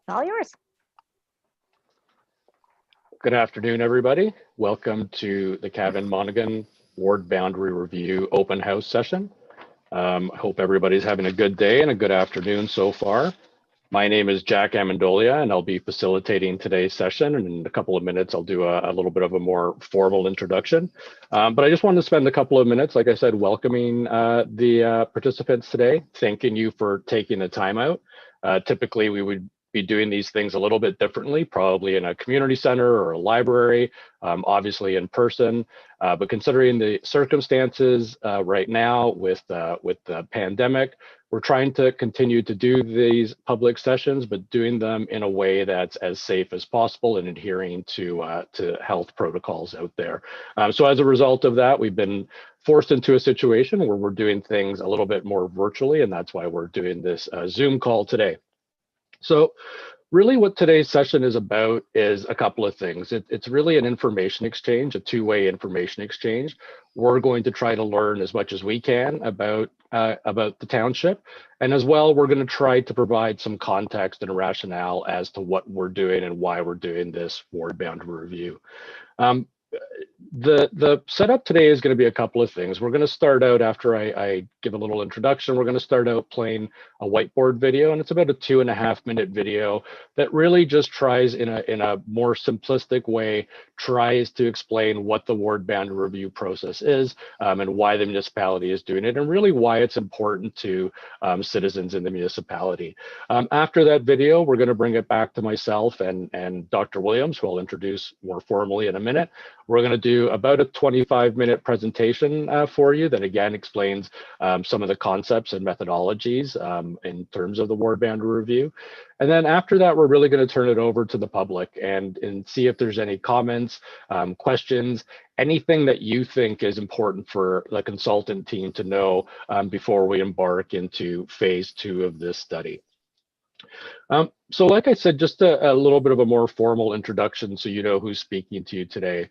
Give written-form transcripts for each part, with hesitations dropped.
All yours. Good afternoon, everybody. Welcome to the Kevin Monaghan Ward Boundary Review Open House session. I hope everybody's having a good day and a good afternoon so far. My name is Jack Amendolia, and I'll be facilitating today's session. And in a couple of minutes, I'll do a little bit of a more formal introduction. But I just wanted to spend a couple of minutes, like I said, welcoming the participants today, thanking you for taking the time out. Typically, we would be doing these things a little bit differently, probably in a community center or a library, obviously in person. But considering the circumstances right now with the pandemic, we're trying to continue to do these public sessions, but doing them in a way that's as safe as possible and adhering to health protocols out there. So as a result of that, we've been forced into a situation where we're doing things a little bit more virtually, and that's why we're doing this Zoom call today. So really what today's session is about is a couple of things. It's really an information exchange, a two-way information exchange. We're going to try to learn as much as we can about the township. And as well, we're going to try to provide some context and rationale as to what we're doing and why we're doing this ward boundary review. The setup today is going to be a couple of things. We're going to start out after I give a little introduction. We're going to start out playing a whiteboard video, and it's about a 2.5-minute video that really just tries in a more simplistic way, tries to explain what the ward boundary review process is and why the municipality is doing it, and really why it's important to citizens in the municipality. After that video, we're going to bring it back to myself and Dr. Williams, who I'll introduce more formally in a minute. We're going to do about a 25-minute presentation for you that again explains some of the concepts and methodologies in terms of the ward boundary review. And then after that, we're really going to turn it over to the public and see if there's any comments, questions, anything that you think is important for the consultant team to know before we embark into phase 2 of this study. So like I said, just a little bit of a more formal introduction so you know who's speaking to you today.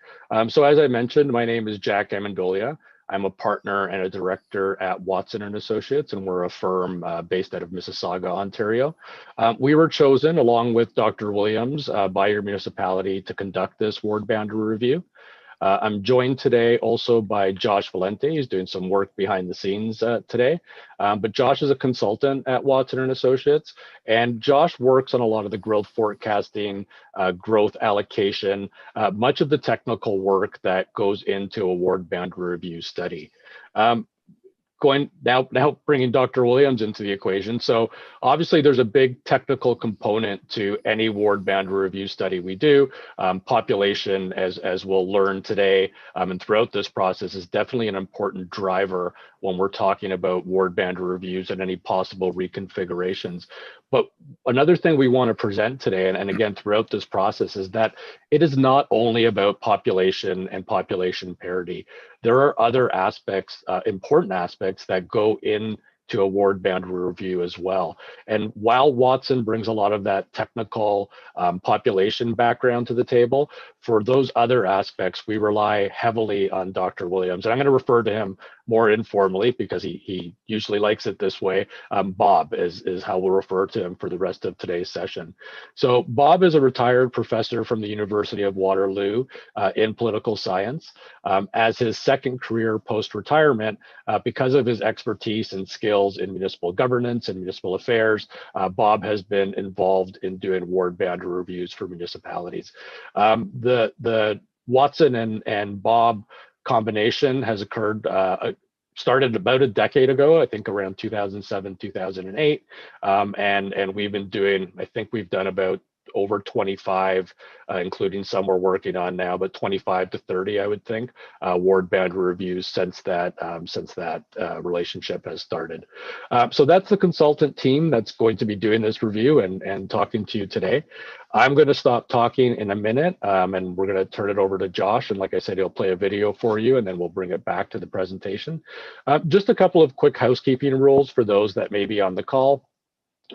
So as I mentioned, my name is Jack Amendolia. I'm a partner and a director at Watson & Associates, and we're a firm based out of Mississauga, Ontario. We were chosen, along with Dr. Williams, by your municipality to conduct this ward boundary review. I'm joined today also by Josh Valente. He's doing some work behind the scenes today. But Josh is a consultant at Watson & Associates, and Josh works on a lot of the growth forecasting, growth allocation, much of the technical work that goes into a ward boundary review study. Now bringing Dr. Williams into the equation. So obviously there's a big technical component to any ward boundary review study we do. Population, as we'll learn today and throughout this process, is definitely an important driver when we're talking about ward boundary reviews and any possible reconfigurations. But another thing we want to present today, and again throughout this process, is that it is not only about population and population parity. There are other aspects, important aspects that go into a ward boundary review as well. And while Watson brings a lot of that technical population background to the table, for those other aspects, we rely heavily on Dr. Williams. And I'm going to refer to him more informally because he usually likes it this way. Bob is how we'll refer to him for the rest of today's session. So Bob is a retired professor from the University of Waterloo in political science. As his second career post-retirement, because of his expertise and skills in municipal governance and municipal affairs, Bob has been involved in doing ward boundary reviews for municipalities. The Watson and Bob combination has occurred, started about a decade ago, I think around 2007, 2008. And we've been doing, I think we've done about over 25, including some we're working on now, but 25 to 30, I would think, ward boundary reviews since that relationship has started. So that's the consultant team that's going to be doing this review and talking to you today. I'm going to stop talking in a minute, and we're going to turn it over to Josh. And like I said, he'll play a video for you, and then we'll bring it back to the presentation. Just a couple of quick housekeeping rules for those that may be on the call.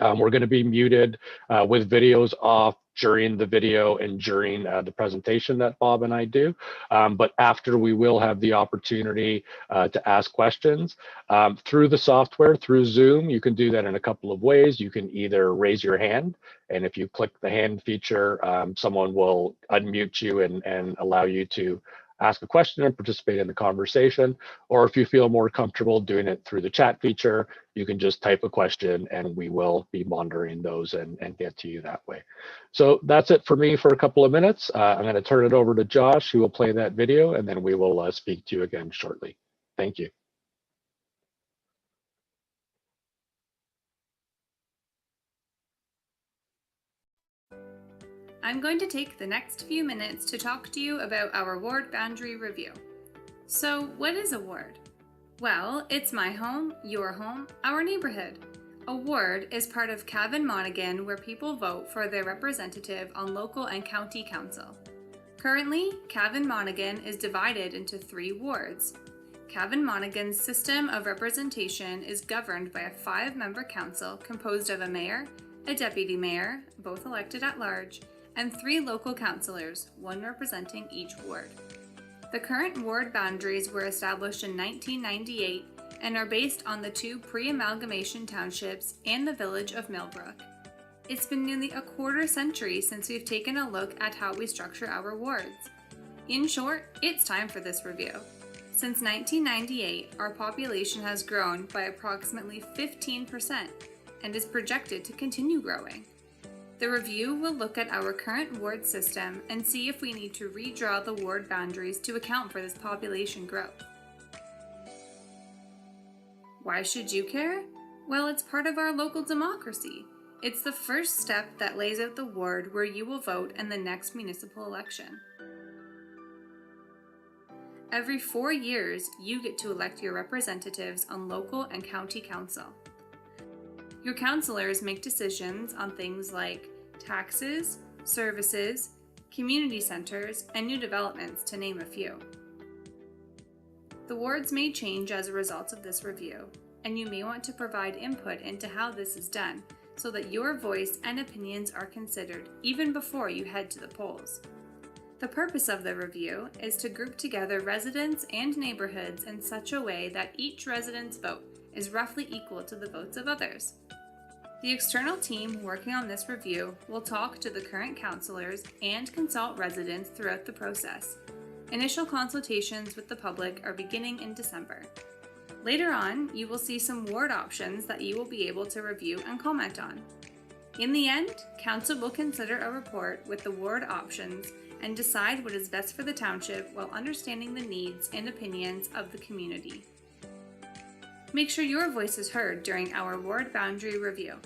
We're going to be muted with videos off during the video and during the presentation that Bob and I do. But after, we will have the opportunity to ask questions through the software, through Zoom. You can do that in a couple of ways. You can either raise your hand, and if you click the hand feature, someone will unmute you and allow you to ask a question and participate in the conversation. Or if you feel more comfortable doing it through the chat feature, you can just type a question and we will be monitoring those and get to you that way. So that's it for me for a couple of minutes. I'm going to turn it over to Josh, who will play that video, and then we will speak to you again shortly. Thank you. I'm going to take the next few minutes to talk to you about our ward boundary review. So, what is a ward? Well, it's my home, your home, our neighborhood. A ward is part of Cavan Monaghan, where people vote for their representative on local and county council. Currently, Cavan Monaghan is divided into 3 wards. Cavan Monaghan's system of representation is governed by a 5-member council composed of a mayor, a deputy mayor, both elected at large, and 3 local councillors, 1 representing each ward. The current ward boundaries were established in 1998 and are based on the 2 pre-amalgamation townships and the village of Millbrook. It's been nearly a quarter century since we've taken a look at how we structure our wards. In short, it's time for this review. Since 1998, our population has grown by approximately 15% and is projected to continue growing. The review will look at our current ward system and see if we need to redraw the ward boundaries to account for this population growth. Why should you care? Well, it's part of our local democracy. It's the first step that lays out the ward where you will vote in the next municipal election. Every 4 years, you get to elect your representatives on local and county council. Your councillors make decisions on things like taxes, services, community centers, and new developments, to name a few. The wards may change as a result of this review, and you may want to provide input into how this is done so that your voice and opinions are considered even before you head to the polls. The purpose of the review is to group together residents and neighborhoods in such a way that each resident's vote is roughly equal to the votes of others. The external team working on this review will talk to the current councillors and consult residents throughout the process. Initial consultations with the public are beginning in December. Later on, you will see some ward options that you will be able to review and comment on. In the end, Council will consider a report with the ward options and decide what is best for the township while understanding the needs and opinions of the community. Make sure your voice is heard during our ward boundary review.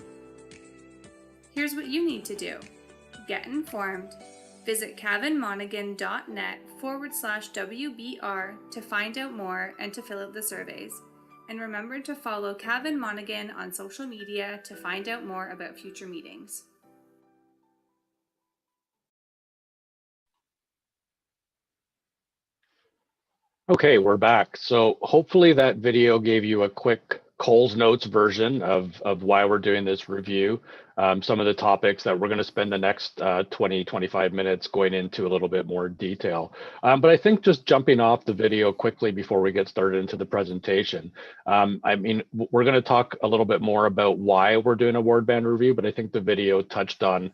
Here's what you need to do. Get informed. Visit cavanmonaghan.net/WBR to find out more and to fill out the surveys. And remember to follow Cavan Monaghan on social media to find out more about future meetings. Okay, we're back. So hopefully that video gave you a quick Cole's Notes version of why we're doing this review. Some of the topics that we're going to spend the next 20-25 minutes going into a little bit more detail. But I think just jumping off the video quickly before we get started into the presentation, I mean, we're going to talk a little bit more about why we're doing a ward band review, but I think the video touched on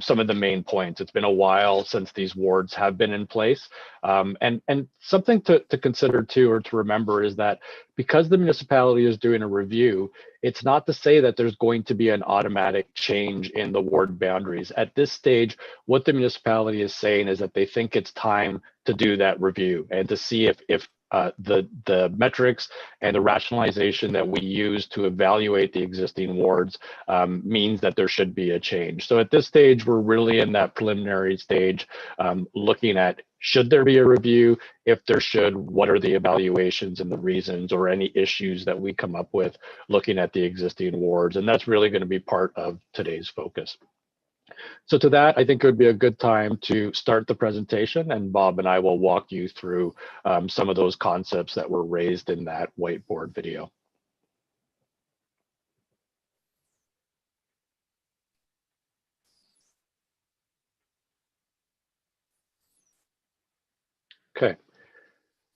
some of the main points. It's been a while since these wards have been in place. And something to consider too, or to remember, is that because the municipality is doing a review, it's not to say that there's going to be an automatic change in the ward boundaries. At this stage, what the municipality is saying is that they think it's time to do that review and to see if the metrics and the rationalization that we use to evaluate the existing wards means that there should be a change. So at this stage, we're really in that preliminary stage, looking at, should there be a review? If there should, what are the evaluations and the reasons, or any issues that we come up with looking at the existing wards? And that's really going to be part of today's focus. So to that, I think it would be a good time to start the presentation, and Bob and I will walk you through some of those concepts that were raised in that whiteboard video. Okay.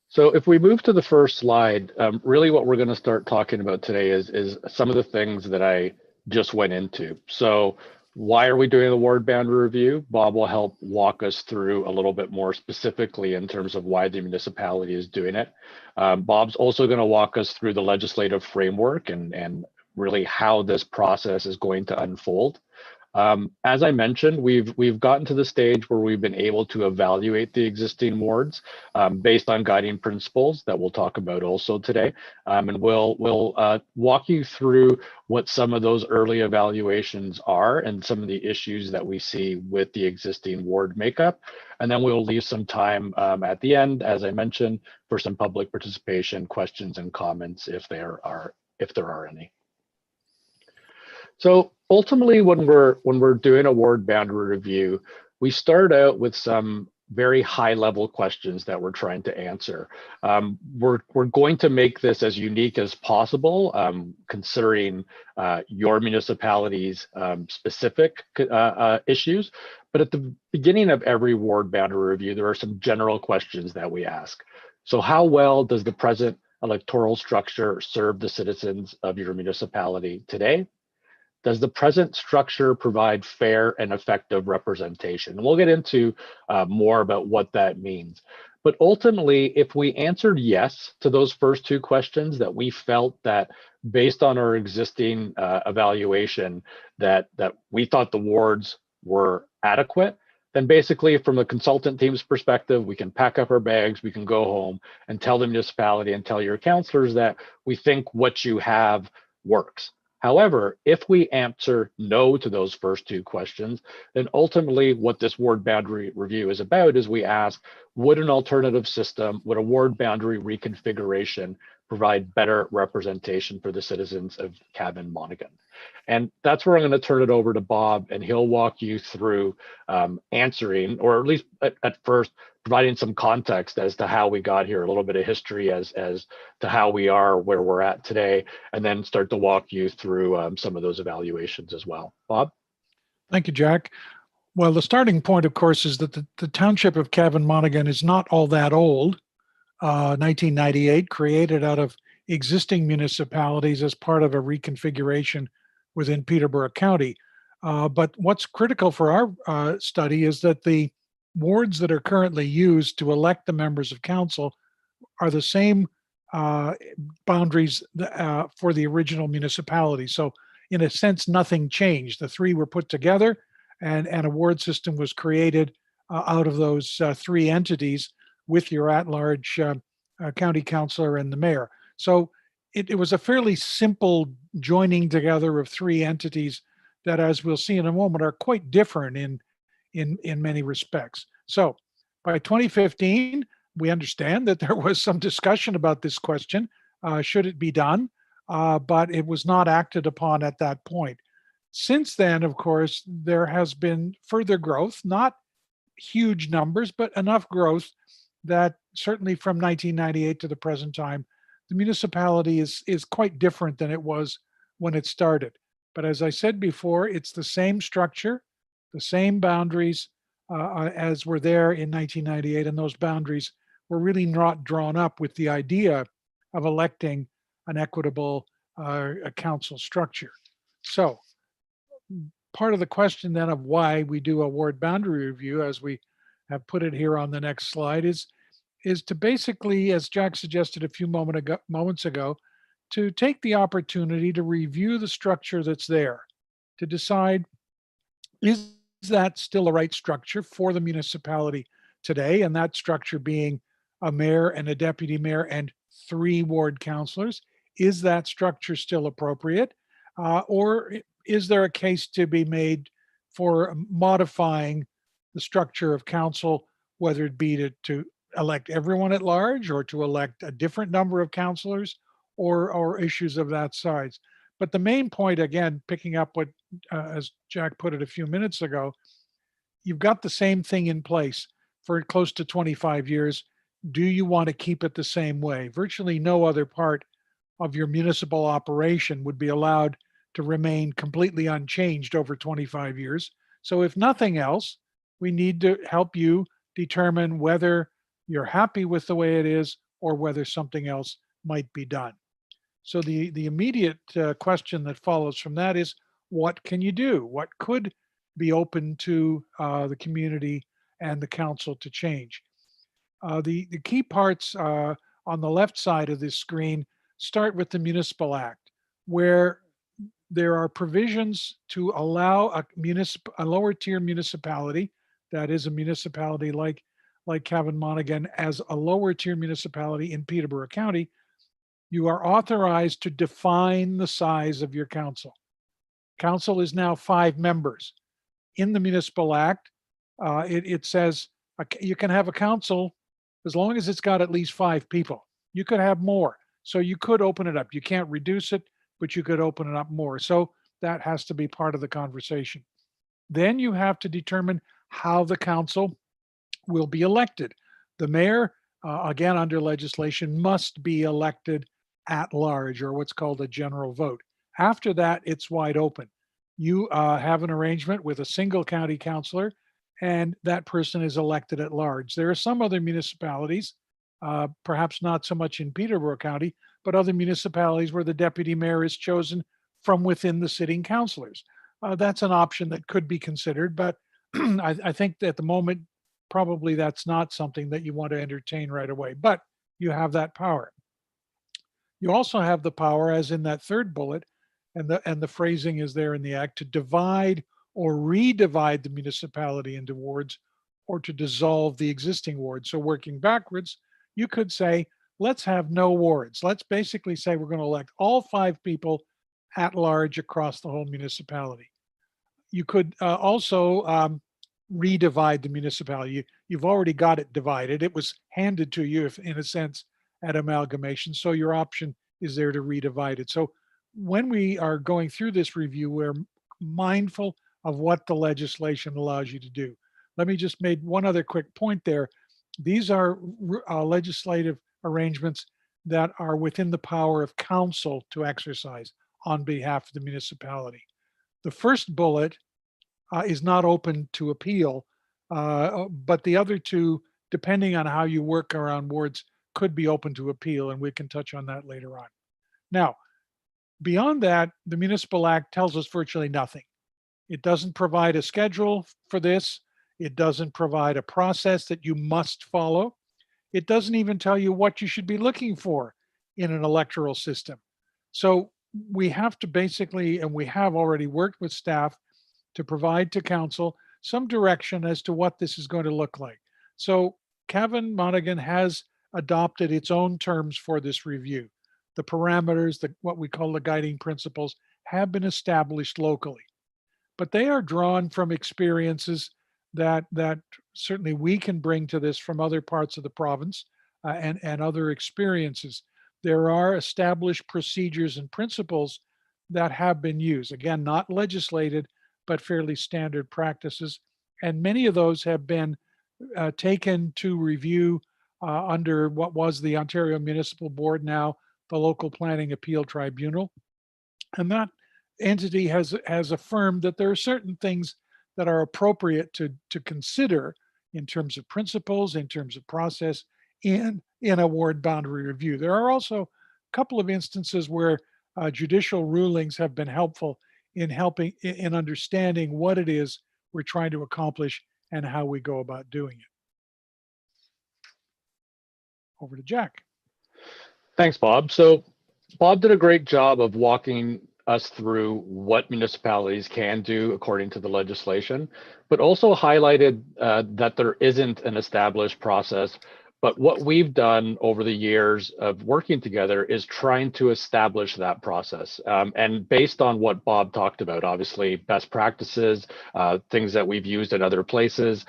So if we move to the first slide, really what we're going to start talking about today is some of the things that I just went into. So why are we doing the ward boundary review? Bob will help walk us through a little bit more specifically in terms of why the municipality is doing it. Bob's also going to walk us through the legislative framework and really how this process is going to unfold. As I mentioned, we've gotten to the stage where we've been able to evaluate the existing wards based on guiding principles that we'll talk about also today, and we'll walk you through what some of those early evaluations are and some of the issues that we see with the existing ward makeup, and then we'll leave some time at the end, as I mentioned, for some public participation, questions, and comments if there are any. So ultimately, when we're doing a ward boundary review, we start out with some very high level questions that we're trying to answer. We're going to make this as unique as possible, considering your municipality's specific issues. But at the beginning of every ward boundary review, there are some general questions that we ask. So how well does the present electoral structure serve the citizens of your municipality today? Does the present structure provide fair and effective representation? And we'll get into more about what that means. But ultimately, if we answered yes to those first two questions, that we felt that based on our existing evaluation, that we thought the wards were adequate, then basically from the consultant team's perspective, we can pack up our bags, we can go home and tell the municipality and tell your councillors that we think what you have works. However, if we answer no to those first two questions, then ultimately what this ward boundary review is about is we ask, would an alternative system, would a ward boundary reconfiguration provide better representation for the citizens of Cavan Monaghan? And that's where I'm going to turn it over to Bob, and he'll walk you through answering, or at least at first, providing some context as to how we got here, a little bit of history as to how we are where we're at today, and then start to walk you through some of those evaluations as well. Bob? Thank you, Jack. Well, the starting point, of course, is that the township of Cavan Monaghan is not all that old. 1998, created out of existing municipalities as part of a reconfiguration within Peterborough County. But what's critical for our study is that the wards that are currently used to elect the members of council are the same boundaries for the original municipality. So in a sense, nothing changed. The three were put together and a ward system was created out of those three entities with your at-large county councillor and the mayor. So it was a fairly simple joining together of three entities that, as we'll see in a moment, are quite different in many respects. So by 2015, we understand that there was some discussion about this question, should it be done, but it was not acted upon at that point. Since then, of course, there has been further growth, not huge numbers, but enough growth that certainly from 1998 to the present time, the municipality is quite different than it was when it started. But as I said before, it's the same structure, the same boundaries as were there in 1998, and those boundaries were really not drawn up with the idea of electing an equitable council structure. So part of the question then of why we do a ward boundary review, as we have put it here on the next slide, is to basically, as Jack suggested a few moments ago, to take the opportunity to review the structure that's there, to decide, is that still the right structure for the municipality today? And that structure being a mayor and a deputy mayor and 3 ward councillors. Is that structure still appropriate? Or is there a case to be made for modifying the structure of council, whether it be to elect everyone at large or to elect a different number of councillors or issues of that size? But the main point, again, picking up what, as Jack put it a few minutes ago, you've got the same thing in place for close to 25 years. Do you want to keep it the same way? Virtually no other part of your municipal operation would be allowed to remain completely unchanged over 25 years. So if nothing else, we need to help you determine whether you're happy with the way it is, or whether something else might be done. So the immediate question that follows from that is, what can you do? What could be open to the community and the council to change? The key parts on the left side of this screen start with the Municipal Act, where there are provisions to allow a lower tier municipality, that is a municipality like Cavan Monaghan, as a lower tier municipality in Peterborough County. You are authorized to define the size of your council. Council is now 5 members. In the Municipal Act, it says you can have a council as long as it's got at least 5 people. You could have more. So you could open it up. You can't reduce it, but you could open it up more. So that has to be part of the conversation. Then you have to determine how the council will be elected. The mayor, again, under legislation, must be elected at large, or what's called a general vote. After that, it's wide open. You have an arrangement with a single county councillor, and that person is elected at large. There are some other municipalities, perhaps not so much in Peterborough County, but other municipalities where the deputy mayor is chosen from within the sitting councillors. That's an option that could be considered, but I think that at the moment, probably that's not something that you want to entertain right away, but you have that power. You also have the power, as in that third bullet, and the phrasing is there in the act, to divide or redivide the municipality into wards, or to dissolve the existing wards. So working backwards, you could say, let's have no wards. Let's basically say we're going to elect all 5 people at large across the whole municipality. You could also redivide the municipality. You've already got it divided. It was handed to you, if, in a sense, at amalgamation. So your option is there to redivide it. So when we are going through this review, we're mindful of what the legislation allows you to do. Let me just make one other quick point there. These are legislative arrangements that are within the power of council to exercise on behalf of the municipality. The first bullet is not open to appeal, but the other two, depending on how you work around wards, could be open to appeal, and we can touch on that later on. Now, beyond that, the Municipal Act tells us virtually nothing. It doesn't provide a schedule for this. It doesn't provide a process that you must follow. It doesn't even tell you what you should be looking for in an electoral system. So we have to basically, and we have already worked with staff to provide to council some direction as to what this is going to look like. So Cavan Monaghan has adopted its own terms for this review. The parameters, what we call the guiding principles, have been established locally, but they are drawn from experiences that certainly we can bring to this from other parts of the province and other experiences. There are established procedures and principles that have been used. Again, not legislated, but fairly standard practices. And many of those have been taken to review under what was the Ontario Municipal Board, now the Local Planning Appeal Tribunal. And that entity has affirmed that there are certain things that are appropriate to consider in terms of principles, in terms of process, in a ward boundary review. There are also a couple of instances where judicial rulings have been helpful in understanding what it is we're trying to accomplish and how we go about doing it. Over to Jack. Thanks, Bob. So Bob did a great job of walking us through what municipalities can do according to the legislation, but also highlighted that there isn't an established process. But what we've done over the years of working together is trying to establish that process. And based on what Bob talked about, obviously best practices, things that we've used in other places,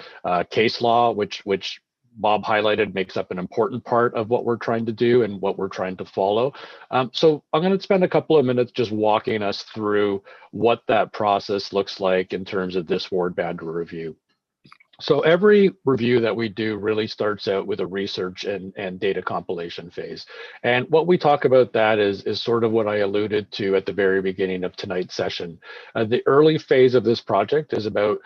case law, which Bob highlighted makes up an important part of what we're trying to do and what we're trying to follow. So I'm going to spend a couple of minutes just walking us through what that process looks like in terms of this ward boundary review. So every review that we do really starts out with a research and data compilation phase. And what we talk about that is sort of what I alluded to at the very beginning of tonight's session. The early phase of this project is about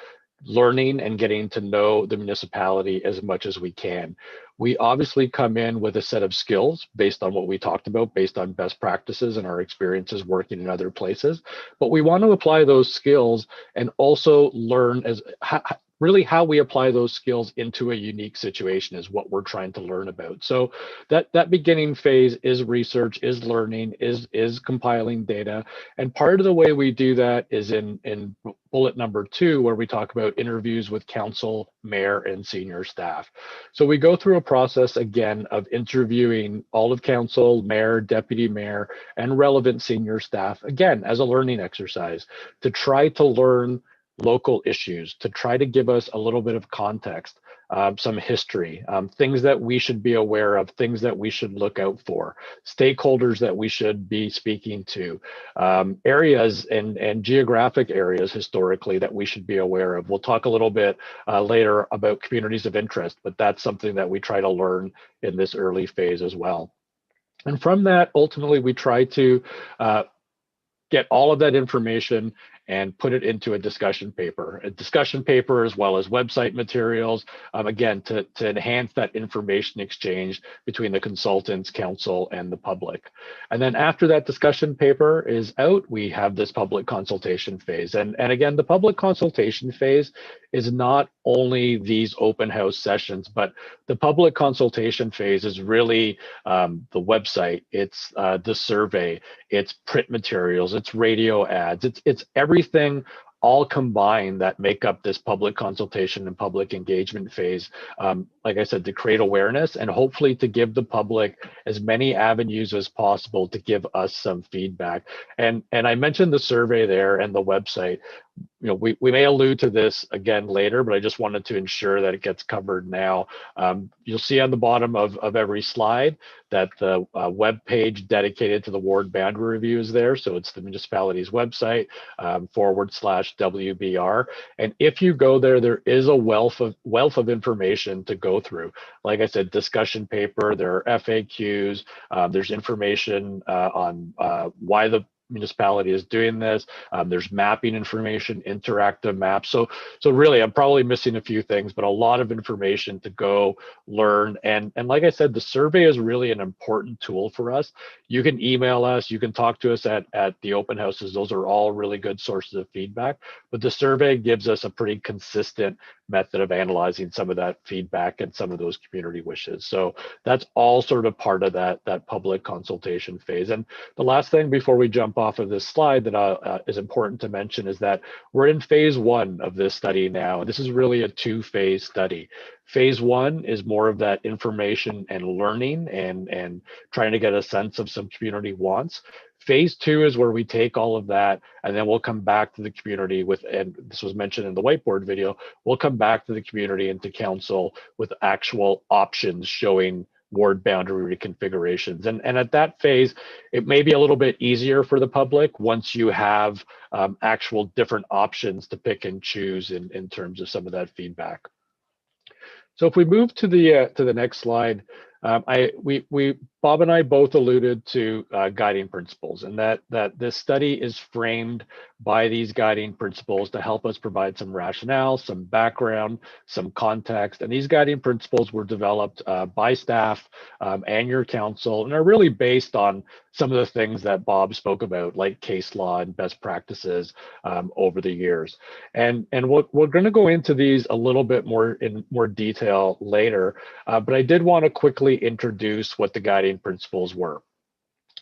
learning and getting to know the municipality as much as we can. We obviously come in with a set of skills based on what we talked about, based on best practices and our experiences working in other places. But we want to apply those skills and also learn really how we apply those skills into a unique situation is what we're trying to learn about. So that beginning phase is research, is learning, is compiling data. And part of the way we do that is in bullet number 2, where we talk about interviews with council, mayor, and senior staff. So we go through a process again of interviewing all of council, mayor, deputy mayor, and relevant senior staff, again, as a learning exercise to try to learn local issues, to try to give us a little bit of context, some history, things that we should be aware of, things that we should look out for, stakeholders that we should be speaking to, areas and geographic areas historically that we should be aware of. We'll talk a little bit later about communities of interest, but that's something that we try to learn in this early phase as well. And from that, ultimately, we try to get all of that information and put it into a discussion paper as well as website materials, again, to enhance that information exchange between the consultants, council, and the public. And then after that discussion paper is out, we have this public consultation phase. And again, the public consultation phase is not only these open house sessions, but the public consultation phase is really the website, it's the survey, it's print materials, it's radio ads, it's everything all combined that make up this public consultation and public engagement phase. Like I said, to create awareness and hopefully to give the public as many avenues as possible to give us some feedback. And I mentioned the survey there and the website. You know, we may allude to this again later, but I just wanted to ensure that it gets covered now. You'll see on the bottom of every slide that the web page dedicated to the ward boundary review is there. So it's the municipality's website /WBR. And if you go there, there is a wealth of information to go through. Like I said, discussion paper, there are FAQs, there's information on why the municipality is doing this. There's mapping information, interactive maps. So really, I'm probably missing a few things, but a lot of information to go learn. And like I said, the survey is really an important tool for us. You can email us, you can talk to us at the open houses. Those are all really good sources of feedback. But the survey gives us a pretty consistent method of analyzing some of that feedback and some of those community wishes. So that's all sort of part of that public consultation phase. And the last thing before we jump off of this slide that is important to mention is that we're in phase 1 of this study now. This is really a 2-phase study. Phase 1 is more of that information and learning and trying to get a sense of some community wants. Phase 2 is where we take all of that and then we'll come back to the community with, and this was mentioned in the whiteboard video, we'll come back to the community and to council with actual options showing ward boundary reconfigurations. And at that phase, it may be a little bit easier for the public once you have actual different options to pick and choose in terms of some of that feedback. So if we move to the next slide, Bob and I both alluded to guiding principles, and that this study is framed by these guiding principles to help us provide some rationale, some background, some context. And these guiding principles were developed by staff and your council, and are really based on some of the things that Bob spoke about, like case law and best practices over the years. And we're going to go into these a little bit more in more detail later, but I did want to quickly introduce what the guiding principles were.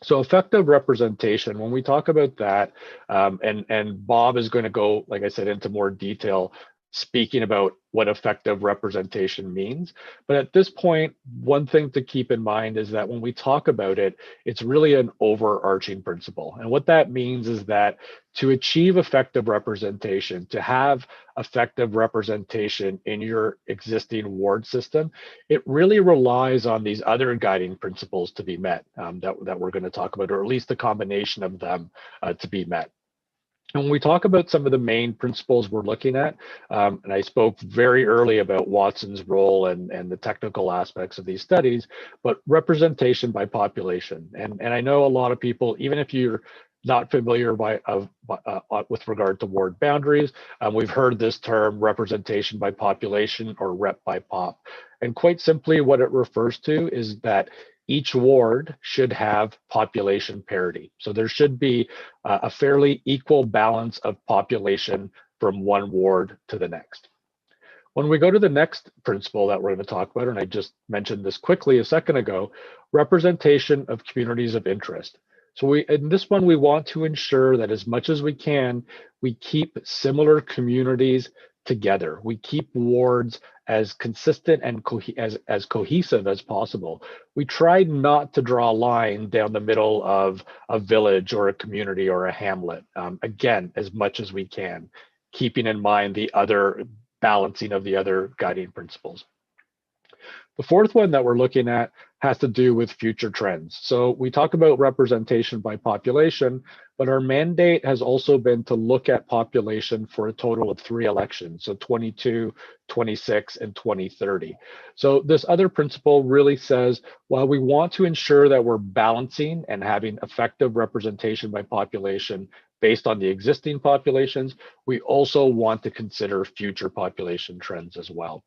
So effective representation, when we talk about that, and Bob is going to go, like I said, into more detail, speaking about what effective representation means. But at this point, one thing to keep in mind is that when we talk about it, it's really an overarching principle. And what that means is that to achieve effective representation, to have effective representation in your existing ward system, it really relies on these other guiding principles to be met that we're going to talk about, or at least a combination of them to be met. And when we talk about some of the main principles we're looking at, and I spoke very early about Watson's role and the technical aspects of these studies, but representation by population. And I know a lot of people, even if you're not familiar with regard to ward boundaries, we've heard this term representation by population or rep by pop. And quite simply, what it refers to is that each ward should have population parity. So there should be a fairly equal balance of population from one ward to the next. When we go to the next principle that we're going to talk about, and I just mentioned this quickly a second ago, representation of communities of interest. So in this one, we want to ensure that as much as we can, we keep similar communities together. We keep wards as consistent and as cohesive as possible. We try not to draw a line down the middle of a village or a community or a hamlet, again, as much as we can, keeping in mind the other balancing of the other guiding principles. The fourth one that we're looking at has to do with future trends. So we talk about representation by population, but our mandate has also been to look at population for a total of 3 elections, so 22, 26, and 2030. So this other principle really says, while we want to ensure that we're balancing and having effective representation by population based on the existing populations, we also want to consider future population trends as well.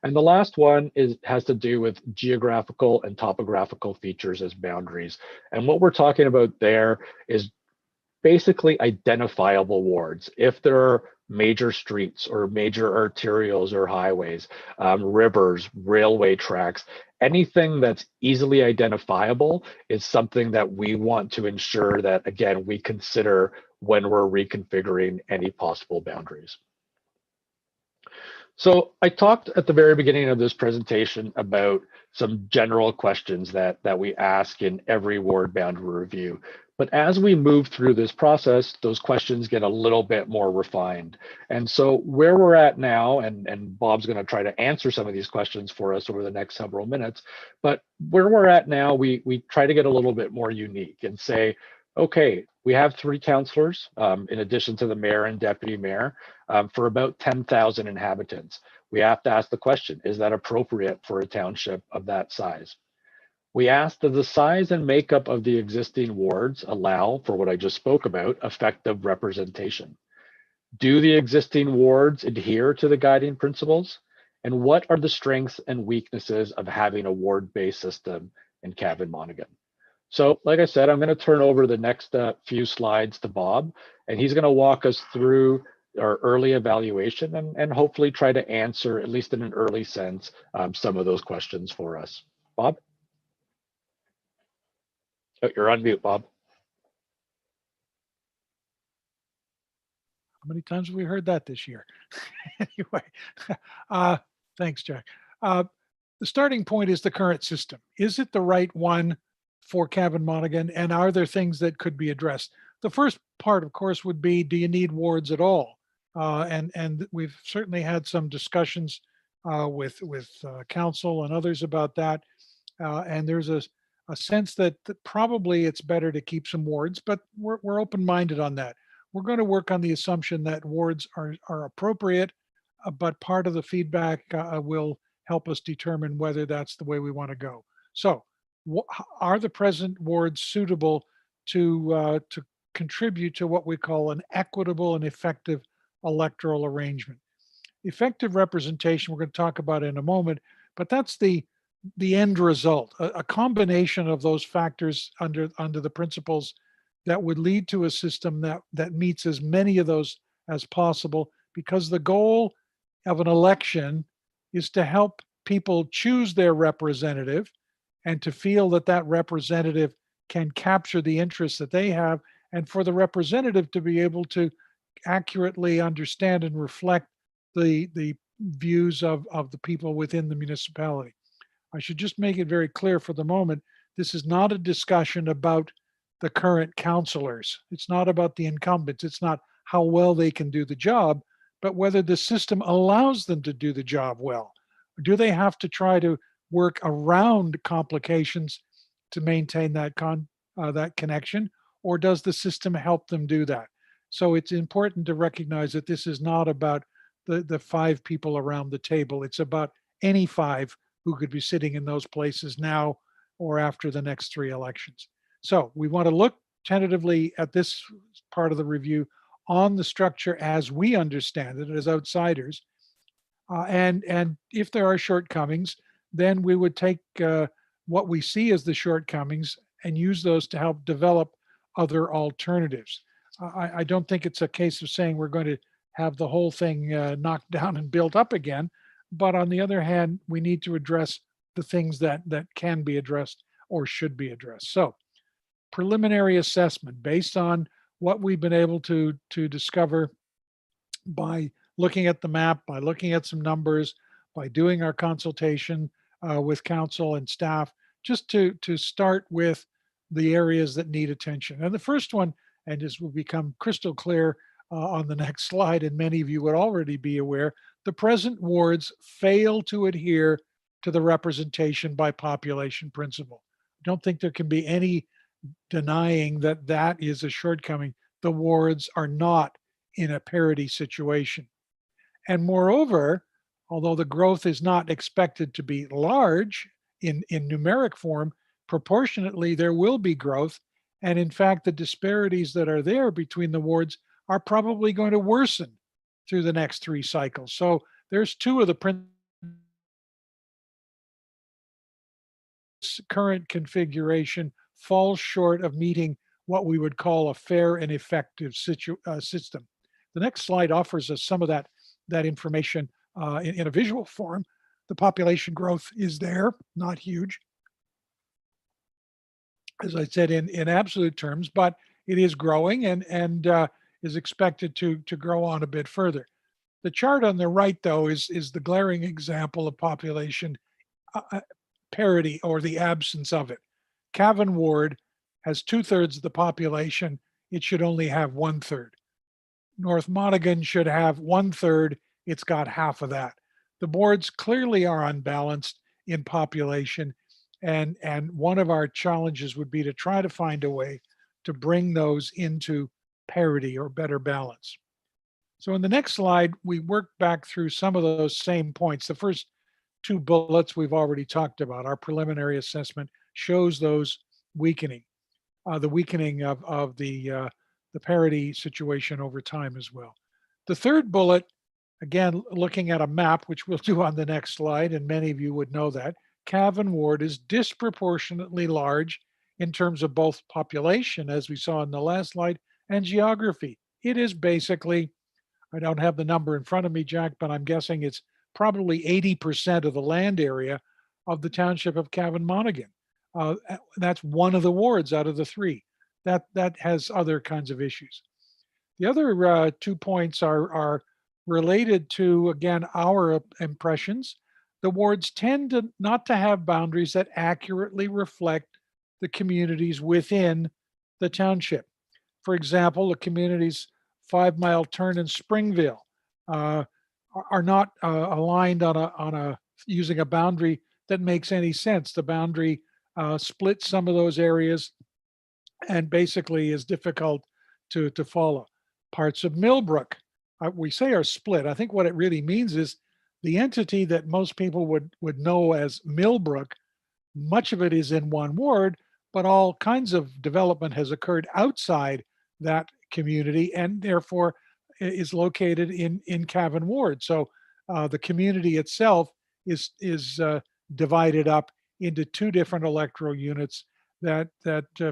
And the last one has to do with geographical and topographical features as boundaries. And what we're talking about there is basically identifiable wards. If there are major streets or major arterials or highways, rivers, railway tracks, anything that's easily identifiable is something that we want to ensure that, again, we consider when we're reconfiguring any possible boundaries. So I talked at the very beginning of this presentation about some general questions that we ask in every ward boundary review. But as we move through this process, those questions get a little bit more refined. And so where we're at now, and Bob's going to try to answer some of these questions for us over the next several minutes, but where we're at now, we try to get a little bit more unique and say, okay, we have 3 councillors in addition to the mayor and deputy mayor for about 10,000 inhabitants. We have to ask the question, is that appropriate for a township of that size? We asked, does the size and makeup of the existing wards allow for what I just spoke about, effective representation? Do the existing wards adhere to the guiding principles? And what are the strengths and weaknesses of having a ward-based system in Cavan Monaghan? So like I said, I'm going to turn over the next few slides to Bob, and he's going to walk us through our early evaluation and hopefully try to answer, at least in an early sense, some of those questions for us. Bob? Oh, you're on mute, Bob. How many times have we heard that this year? Anyway, thanks, Jack. The starting point is the current system. Is it the right one for Cavan Monaghan, and are there things that could be addressed? The first part, of course, would be, do you need wards at all? And we've certainly had some discussions with council and others about that. And there's a sense that probably it's better to keep some wards, but we're open-minded on that. We're going to work on the assumption that wards are appropriate, but part of the feedback will help us determine whether that's the way we want to go. So are the present wards suitable to contribute to what we call an equitable and effective electoral arrangement? Effective representation, we're going to talk about in a moment, but that's the end result, a combination of those factors under the principles that would lead to a system that meets as many of those as possible, because the goal of an election is to help people choose their representative and to feel that that representative can capture the interests that they have, and for the representative to be able to accurately understand and reflect the views of the people within the municipality. I should just make it very clear for the moment, this is not a discussion about the current councillors. It's not about the incumbents. It's not how well they can do the job, but whether the system allows them to do the job well. Do they have to try to work around complications to maintain that connection, or does the system help them do that? So it's important to recognize that this is not about the 5 people around the table. It's about any 5 who could be sitting in those places now or after the next 3 elections. So we want to look tentatively at this part of the review on the structure as we understand it as outsiders. And if there are shortcomings, then we would take what we see as the shortcomings and use those to help develop other alternatives. I don't think it's a case of saying we're going to have the whole thing knocked down and built up again. But on the other hand, we need to address the things that can be addressed or should be addressed. So preliminary assessment based on what we've been able to discover by looking at the map, by looking at some numbers, by doing our consultation with council and staff, just to start with the areas that need attention. And the first one, and this will become crystal clear on the next slide, and many of you would already be aware, the present wards fail to adhere to the representation by population principle. I don't think there can be any denying that that is a shortcoming. The wards are not in a parity situation. And moreover, although the growth is not expected to be large in numeric form, proportionately there will be growth. And in fact, the disparities that are there between the wards are probably going to worsen through the next 3 cycles. So there's 2 of the current configuration falls short of meeting what we would call a fair and effective system. The next slide offers us some of that information in a visual form. The population growth is there, not huge, as I said, in absolute terms, but it is growing and is expected to grow on a bit further. The chart on the right, though, is the glaring example of population parity or the absence of it. Cavan Ward has 2/3 of the population. It should only have 1/3. North Monaghan should have 1/3. It's got half of that. The boards clearly are unbalanced in population. And one of our challenges would be to try to find a way to bring those into parity or better balance. So in the next slide, we work back through some of those same points. The first 2 bullets we've already talked about. Our preliminary assessment shows those weakening, the weakening of the parity situation over time as well. The third bullet, again, looking at a map, which we'll do on the next slide, and many of you would know that, Cavan Ward is disproportionately large in terms of both population, as we saw in the last slide, and geography. It is basically, I don't have the number in front of me, Jack, but I'm guessing it's probably 80% of the land area of the township of Cavan Monaghan. That's one of the wards out of the 3. That has other kinds of issues. The other 2 points are related to, again, our impressions. The wards tend not to have boundaries that accurately reflect the communities within the township. For example, the communities 5 Mile Turn and Springville are not aligned on using a boundary that makes any sense. The boundary splits some of those areas and basically is difficult to follow. Parts of Millbrook, we say are split. I think what it really means is the entity that most people would know as Millbrook, much of it is in one ward, but all kinds of development has occurred outside that community and therefore is located in Cavan Ward. So the community itself is divided up into 2 different electoral units that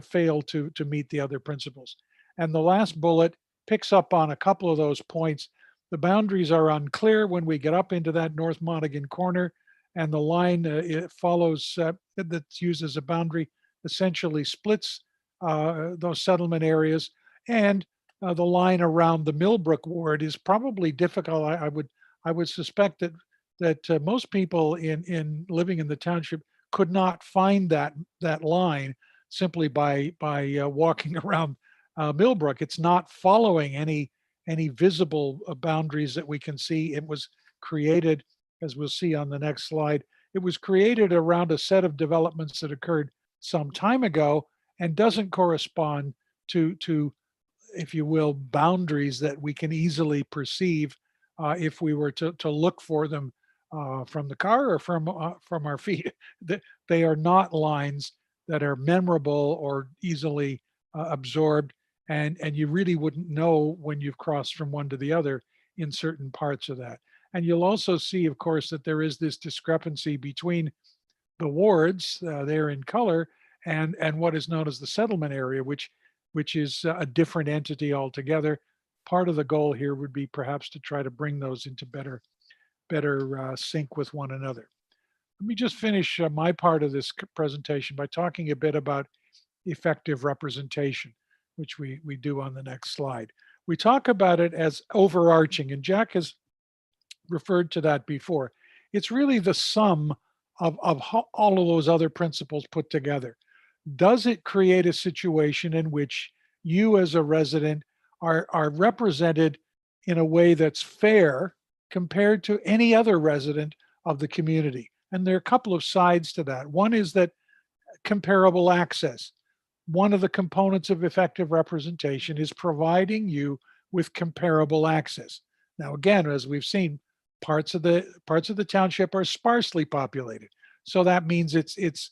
fail to meet the other principles. And the last bullet picks up on a couple of those points. The boundaries are unclear when we get up into that North Monaghan corner, and the line it follows that's used as a boundary essentially splits those settlement areas. And the line around the Millbrook ward is probably difficult. I would suspect that most people in living in the township could not find that line simply by walking around Millbrook. It's not following any visible boundaries that we can see. It was created, as we'll see on the next slide, it was created around a set of developments that occurred some time ago and doesn't correspond to, if you will, boundaries that we can easily perceive if we were to look for them from the car or from our feet. They are not lines that are memorable or easily absorbed, and you really wouldn't know when you've crossed from one to the other in certain parts of that. And you'll also see, of course, that there is this discrepancy between the wards there in color and what is known as the settlement area, which is a different entity altogether. Part of the goal here would be perhaps to try to bring those into better sync with one another. Let me just finish my part of this presentation by talking a bit about effective representation, which we do on the next slide. We talk about it as overarching, and Jack has referred to that before. It's really the sum of all of those other principles put together. Does it create a situation in which you as a resident are represented in a way that's fair compared to any other resident of the community? And there are a couple of sides to that. One is that comparable access. One of the components of effective representation is providing you with comparable access. Now, again, as we've seen, parts of the township are sparsely populated. So that means it's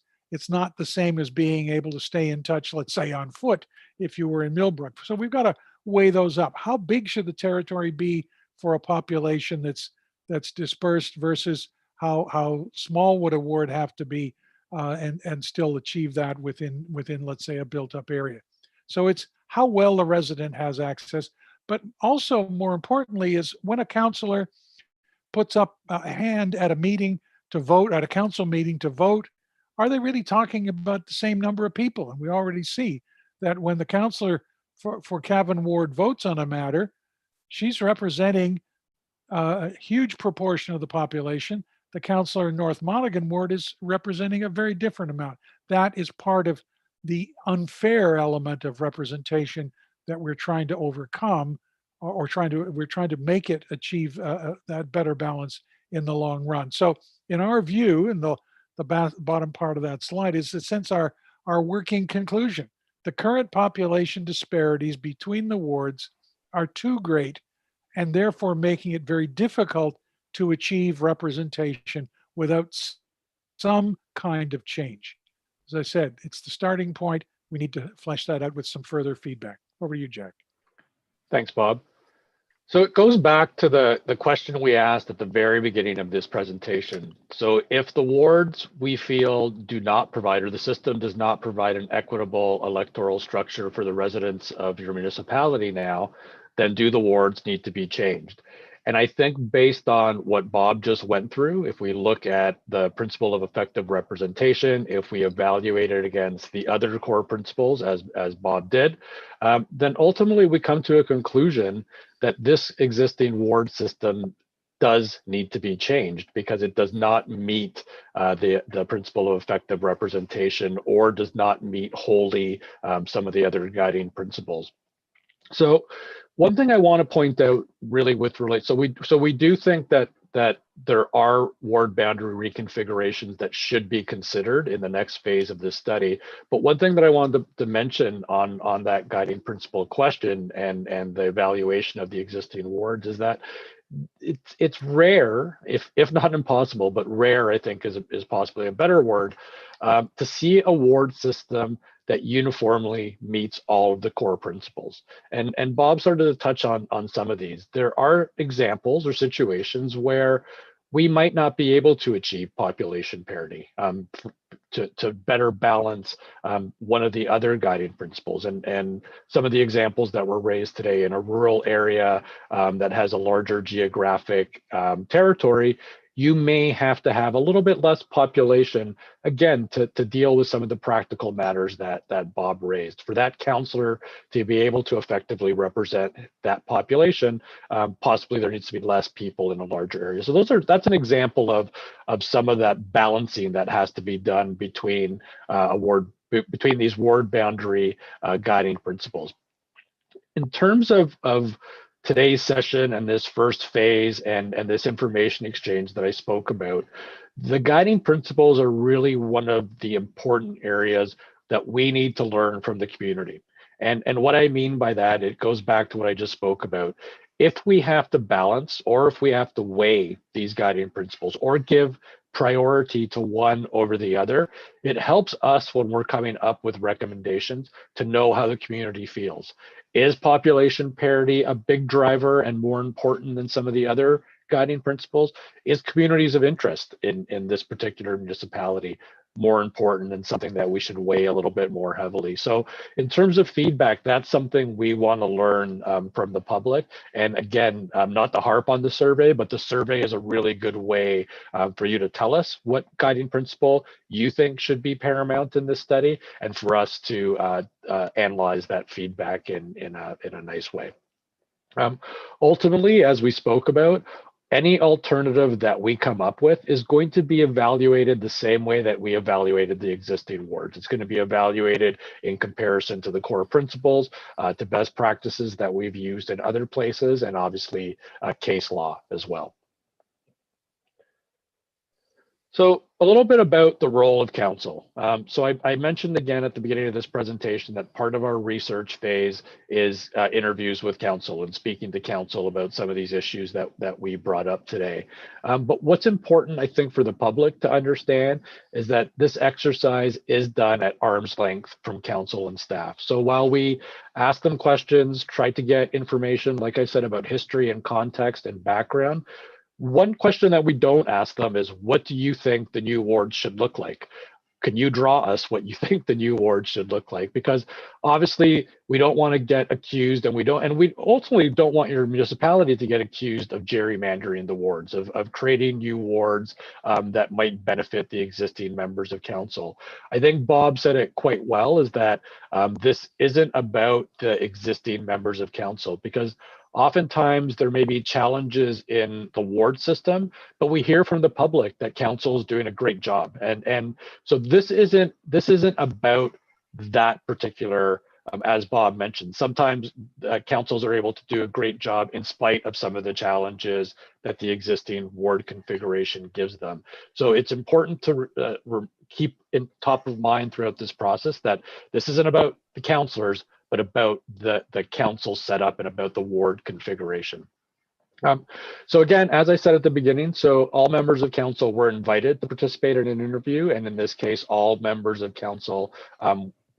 not the same as being able to stay in touch, let's say on foot, if you were in Millbrook. So we've got to weigh those up. How big should the territory be for a population that's dispersed versus how small would a ward have to be and still achieve that within let's say a built-up area. So it's how well the resident has access, but also more importantly is when a councillor puts up a hand at a meeting to vote, at a council meeting to vote, are they really talking about the same number of people? And we already see that when the councillor for Cavan Ward votes on a matter, she's representing a huge proportion of the population. The councillor in North Monaghan Ward is representing a very different amount. That is part of the unfair element of representation that we're trying to overcome, or we're trying to make it achieve that better balance in the long run. So in our view, in the bottom part of that slide is that since our working conclusion, the current population disparities between the wards are too great and therefore making it very difficult to achieve representation without some kind of change. As I said, it's the starting point. We need to flesh that out with some further feedback. Over to you, Jack. Thanks, Bob. So it goes back to the question we asked at the very beginning of this presentation. So if the wards we feel do not provide, or the system does not provide an equitable electoral structure for the residents of your municipality now, then do the wards need to be changed? And I think based on what Bob just went through, if we look at the principle of effective representation, if we evaluate it against the other core principles as Bob did, then ultimately we come to a conclusion that this existing ward system does need to be changed because it does not meet the principle of effective representation, or does not meet wholly some of the other guiding principles. So one thing I want to point out really so we do think that there are ward boundary reconfigurations that should be considered in the next phase of this study. But one thing that I wanted to mention on that guiding principle question and the evaluation of the existing wards is that it's rare, if not impossible, but rare, I think is possibly a better word, to see a ward system that uniformly meets all of the core principles. And Bob started to touch on some of these. There are examples or situations where we might not be able to achieve population parity to better balance one of the other guiding principles. And some of the examples that were raised today, in a rural area that has a larger geographic territory, you may have to have a little bit less population, again, to deal with some of the practical matters that Bob raised. For that counselor to be able to effectively represent that population, possibly there needs to be less people in a larger area. So that's an example of some of that balancing that has to be done between between these ward boundary guiding principles. In terms of today's session and this first phase and this information exchange that I spoke about, the guiding principles are really one of the important areas that we need to learn from the community. And what I mean by that, it goes back to what I just spoke about. If we have to balance, or if we have to weigh these guiding principles, or give priority to one over the other, it helps us when we're coming up with recommendations to know how the community feels. Is population parity a big driver and more important than some of the other guiding principles? Is communities of interest in this particular municipality more important and something that we should weigh a little bit more heavily? So in terms of feedback, that's something we want to learn from the public. And again, not to harp on the survey, but the survey is a really good way for you to tell us what guiding principle you think should be paramount in this study, and for us to analyze that feedback in a nice way. Ultimately, as we spoke about, any alternative that we come up with is going to be evaluated the same way that we evaluated the existing wards. It's going to be evaluated in comparison to the core principles, to best practices that we've used in other places, and obviously case law as well. So a little bit about the role of council. So I mentioned again at the beginning of this presentation that part of our research phase is interviews with council and speaking to council about some of these issues that we brought up today. But what's important, I think, for the public to understand is that this exercise is done at arm's length from council and staff. So while we ask them questions, try to get information, like I said, about history and context and background, one question that we don't ask them is, what do you think the new ward should look like? Can you draw us what you think the new ward should look like? Because obviously we don't want to get accused, and we ultimately don't want your municipality to get accused of gerrymandering the wards, of creating new wards that might benefit the existing members of council. I think Bob said it quite well, is that this isn't about the existing members of council, because oftentimes there may be challenges in the ward system, but we hear from the public that council is doing a great job. And so this isn't about that particular, as Bob mentioned, sometimes councils are able to do a great job in spite of some of the challenges that the existing ward configuration gives them. So it's important to keep in top of mind throughout this process that this isn't about the councillors, but about the council setup and about the ward configuration. So again, as I said at the beginning, so all members of council were invited to participate in an interview, and in this case, all members of council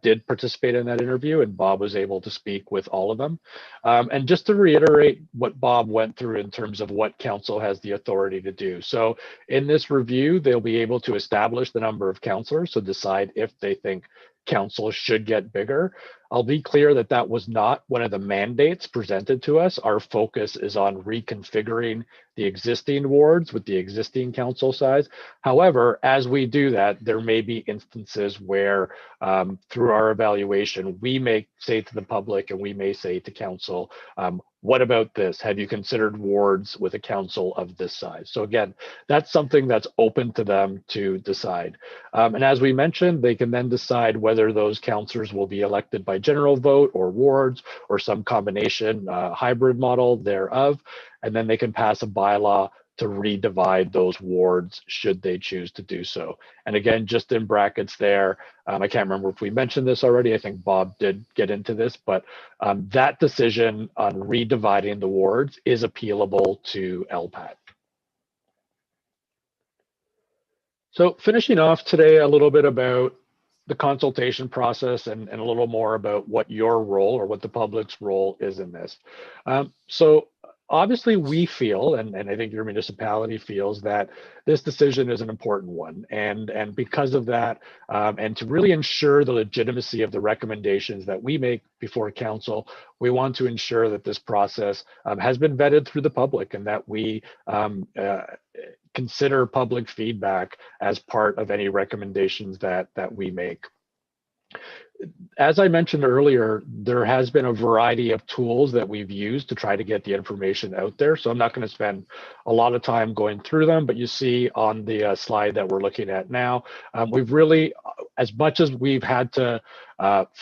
did participate in that interview, and Bob was able to speak with all of them. And just to reiterate what Bob went through in terms of what council has the authority to do. So in this review, they'll be able to establish the number of councillors, so decide if they think council should get bigger. I'll be clear that that was not one of the mandates presented to us. Our focus is on reconfiguring the existing wards with the existing council size. However, as we do that, there may be instances where through our evaluation, we may say to the public and we may say to council, what about this? Have you considered wards with a council of this size? So again, that's something that's open to them to decide. And as we mentioned, they can then decide whether those councillors will be elected by general vote or wards or some combination hybrid model thereof. And then they can pass a bylaw to redivide those wards should they choose to do so. And again, just in brackets there, I can't remember if we mentioned this already. I think Bob did get into this, but that decision on redividing the wards is appealable to LPAT. So finishing off today, a little bit about the consultation process and a little more about what your role or what the public's role is in this. So obviously we feel, and I think your municipality feels, that this decision is an important one. And because of that, and to really ensure the legitimacy of the recommendations that we make before council, we want to ensure that this process has been vetted through the public, and that we consider public feedback as part of any recommendations that we make. As I mentioned earlier, there has been a variety of tools that we've used to try to get the information out there. So I'm not going to spend a lot of time going through them, but you see on the slide that we're looking at now, we've really, as much as we've had to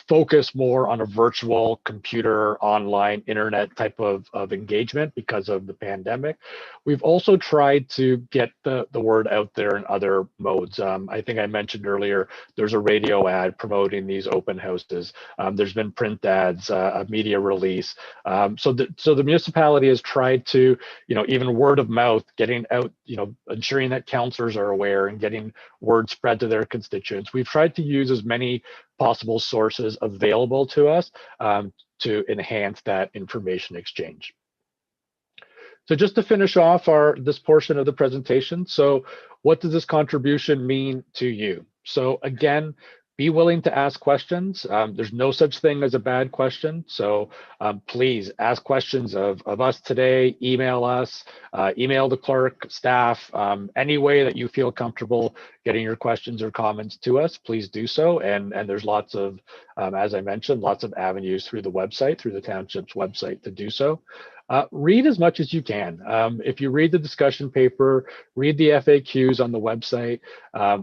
focus more on a virtual computer, online, internet type of engagement because of the pandemic. We've also tried to get the word out there in other modes. I think I mentioned earlier, there's a radio ad promoting these open houses. There's been print ads, a media release. So the municipality has tried to, even word of mouth, getting out, ensuring that councillors are aware and getting word spread to their constituents. We've tried to use as many possible sources available to us to enhance that information exchange. So just to finish off this portion of the presentation, so what does this contribution mean to you? So again, be willing to ask questions. There's no such thing as a bad question. So please ask questions of us today, email us, email the clerk, staff, any way that you feel comfortable getting your questions or comments to us, please do so. And there's lots of, as I mentioned, lots of avenues through the website, through the township's website to do so. Read as much as you can. If you read the discussion paper, read the FAQs on the website,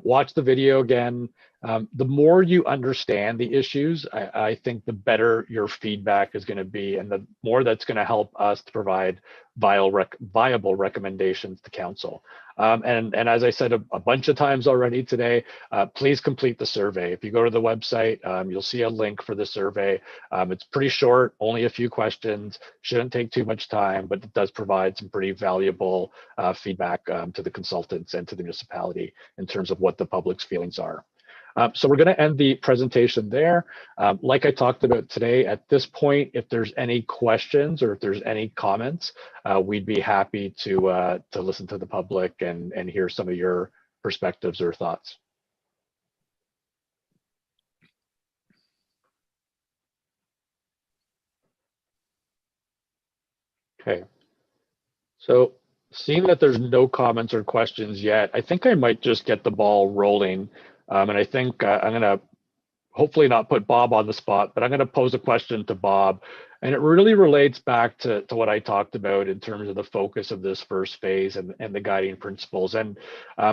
watch the video again. The more you understand the issues, I think the better your feedback is going to be, and the more that's going to help us to provide viable recommendations to council. And as I said a bunch of times already today, please complete the survey. If you go to the website, you'll see a link for the survey. It's pretty short, only a few questions, shouldn't take too much time, but it does provide some pretty valuable feedback to the consultants and to the municipality in terms of what the public's feelings are. So we're going to end the presentation there. Like I talked about today, at this point, if there's any questions or if there's any comments, we'd be happy to listen to the public and hear some of your perspectives or thoughts. Okay. So seeing that there's no comments or questions yet, I think I might just get the ball rolling. And I think I'm going to hopefully not put Bob on the spot, but I'm going to pose a question to Bob. And it really relates back to what I talked about in terms of the focus of this first phase and the guiding principles. And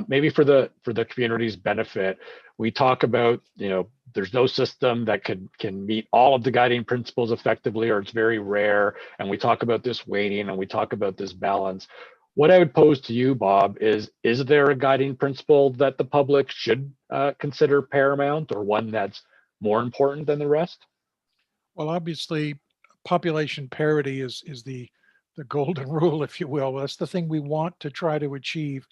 maybe for the community's benefit, we talk about, there's no system that can meet all of the guiding principles effectively, or it's very rare. And we talk about this weighting and we talk about this balance. What I would pose to you, Bob, is there a guiding principle that the public should consider paramount, or one that's more important than the rest? Well, obviously, population parity is the golden rule, if you will. That's the thing we want to try to achieve.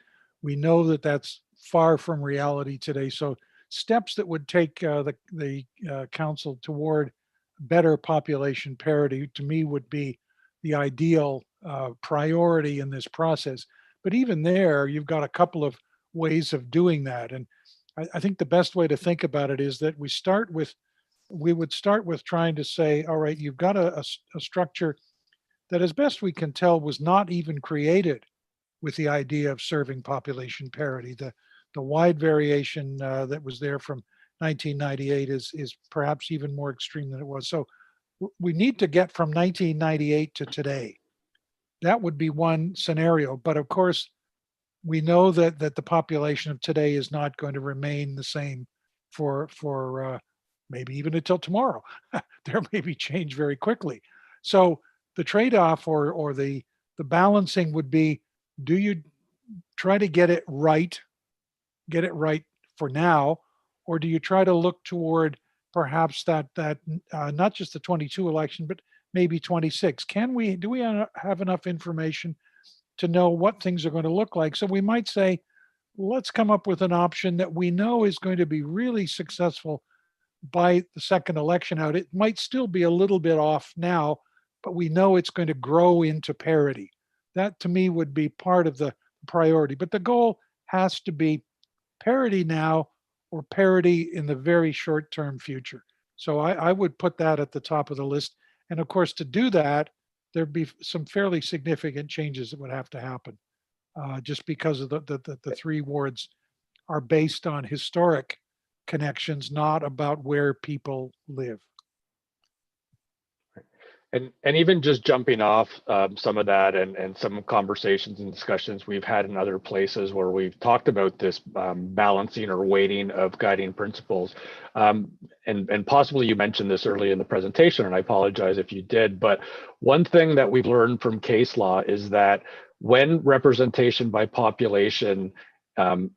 We know that that's far from reality today. So steps that would take the council toward better population parity, to me, would be the ideal priority in this process. But even there, you've got a couple of ways of doing that. And I think the best way to think about it is that we would start with trying to say, all right, you've got a structure that, as best we can tell, was not even created with the idea of serving population parity. The wide variation that was there from 1998 is perhaps even more extreme than it was. So we need to get from 1998 to today. That would be one scenario. But of course, we know that the population of today is not going to remain the same for maybe even until tomorrow. There may be change very quickly. So the trade-off or the balancing would be, do you try to get it right for now, or do you try to look toward perhaps that not just the 22 election, but maybe 26? Do we have enough information to know what things are going to look like? So we might say, let's come up with an option that we know is going to be really successful by the second election out. It might still be a little bit off now, but we know it's going to grow into parity. That, to me, would be part of the priority. But the goal has to be parity now, or parity in the very short-term future. So I would put that at the top of the list. And of course, to do that, there'd be some fairly significant changes that would have to happen, just because of the three wards are based on historic connections, not about where people live. And even just jumping off some of that and some conversations and discussions we've had in other places where we've talked about this balancing or weighting of guiding principles. And possibly you mentioned this early in the presentation, and I apologize if you did, but one thing that we've learned from case law is that when representation by population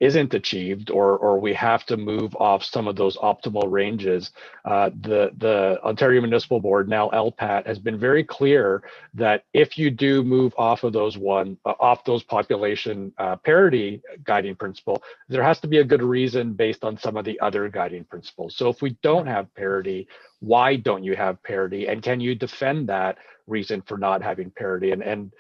isn't achieved, or we have to move off some of those optimal ranges, the Ontario Municipal Board, now LPAT, has been very clear that if you do move off of those population parity guiding principle, there has to be a good reason based on some of the other guiding principles. So if we don't have parity, why don't you have parity, and can you defend that reason for not having parity? And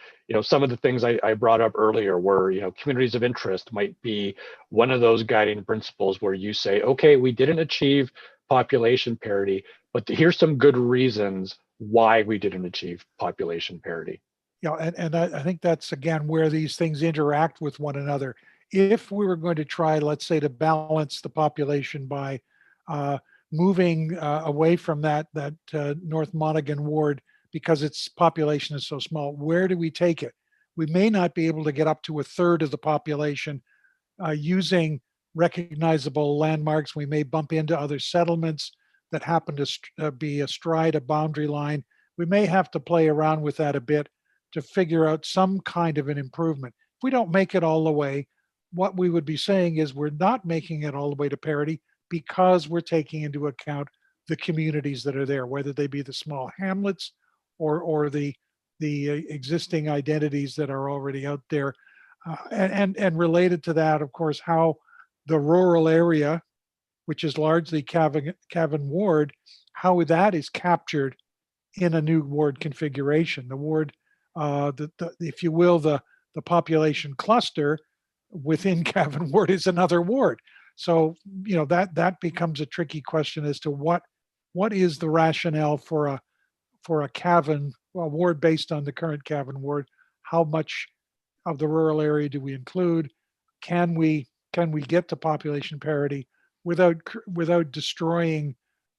some of the things I brought up earlier were, communities of interest might be one of those guiding principles where you say, okay, we didn't achieve population parity, but here's some good reasons why we didn't achieve population parity. And I think that's, again, where these things interact with one another. If we were going to try, let's say, to balance the population by moving away from that North Monaghan ward because its population is so small, where do we take it? We may not be able to get up to a third of the population using recognizable landmarks. We may bump into other settlements that happen to be astride a boundary line. We may have to play around with that a bit to figure out some kind of an improvement. If we don't make it all the way, what we would be saying is we're not making it all the way to parity because we're taking into account the communities that are there, whether they be the small hamlets or the existing identities that are already out there. And related to that, of course, how the rural area, which is largely Cavan Ward, how that is captured in a new ward configuration. The ward, if you will, the population cluster within Cavan Ward is another ward. So that becomes a tricky question as to what is the rationale for a Cavan ward based on the current Cavan Ward. How much of the rural area do we include? Can we get to population parity without destroying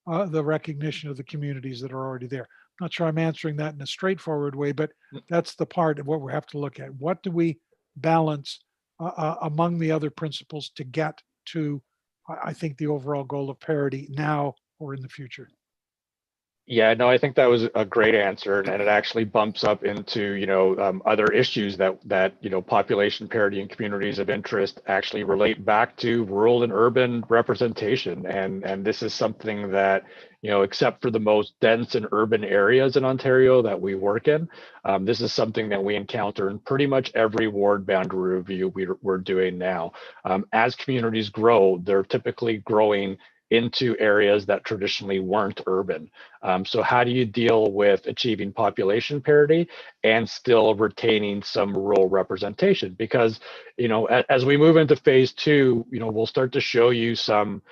the recognition of the communities that are already there? I'm not sure I'm answering that in a straightforward way, but that's the part of what we have to look at. What do we balance among the other principles to get to, I think, the overall goal of parity now or in the future? Yeah, no, I think that was a great answer, and it actually bumps up into other issues that population parity and communities of interest actually relate back to rural and urban representation, and this is something that except for the most dense and urban areas in Ontario that we work in, this is something that we encounter in pretty much every ward boundary review we're doing now. As communities grow, they're typically growing into areas that traditionally weren't urban. So how do you deal with achieving population parity and still retaining some rural representation? Because, as we move into phase 2, we'll start to show you some